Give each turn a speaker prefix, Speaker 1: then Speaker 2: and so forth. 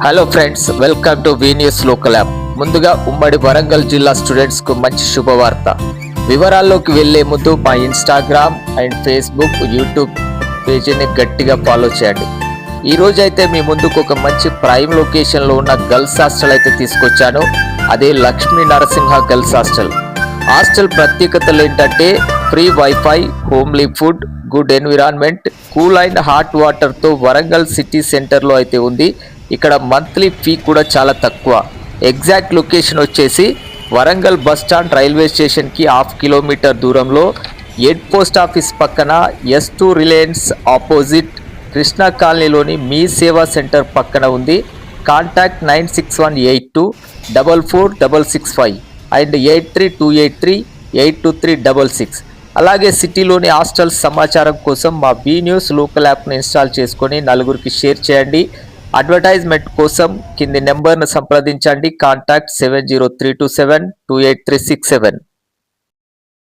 Speaker 1: Hello friends, welcome to Venus local app. ముందుగా ఉమ్మడి వరంగల్ జిల్లా స్టూడెంట్స్ కు మంచి శుభవార్త. వివరాల్లోకి వెళ్లే ముందు మా ఇన్స్టాగ్రామ్ అండ్ ఫేస్బుక్, యూట్యూబ్ పేజీని గట్టిగా ఫాలో చేయండి. ఈ రోజు అయితే మీ ముందుకు ఒక మంచి ప్రైమ్ లొకేషన్ లో ఉన్న గర్ల్స్ హాస్టల్ అయితే తీసుకొచ్చాను. అదే Lakshmi Narasimha girls hostel. Hostel ప్రత్యేకతలు ఏంటంటే free wifi, homely food, good environment, cool and hot water తో వరంగల్ సిటీ సెంటర్ లో అయితే ఉంది. ఇక్కడ మంత్లీ ఫీ కూడా చాలా తక్కువ. ఎగ్జాక్ట్ లొకేషన్ వచ్చేసి వరంగల్ బస్ స్టాండ్ రైల్వే స్టేషన్కి 1/2 కిలోమీటర్ దూరంలో, ఎయిడ్ పోస్ట్ ఆఫీస్ పక్కన, S2 రిలయన్స్ ఆపోజిట్, కృష్ణా కాలనీలోని మీ సేవా సెంటర్ పక్కన ఉంది. Contact 9618244665 and 8328382366. అలాగే సిటీలోని హాస్టల్ సమాచారం కోసం మా బీ న్యూస్ లోకల్ యాప్ను ఇన్స్టాల్ చేసుకొని నలుగురికి షేర్ చేయండి. అడ్వర్టైజ్మెంట్ కోసం కింది నెంబర్ను సంప్రదించండి. కాంటాక్ట్ 703272837.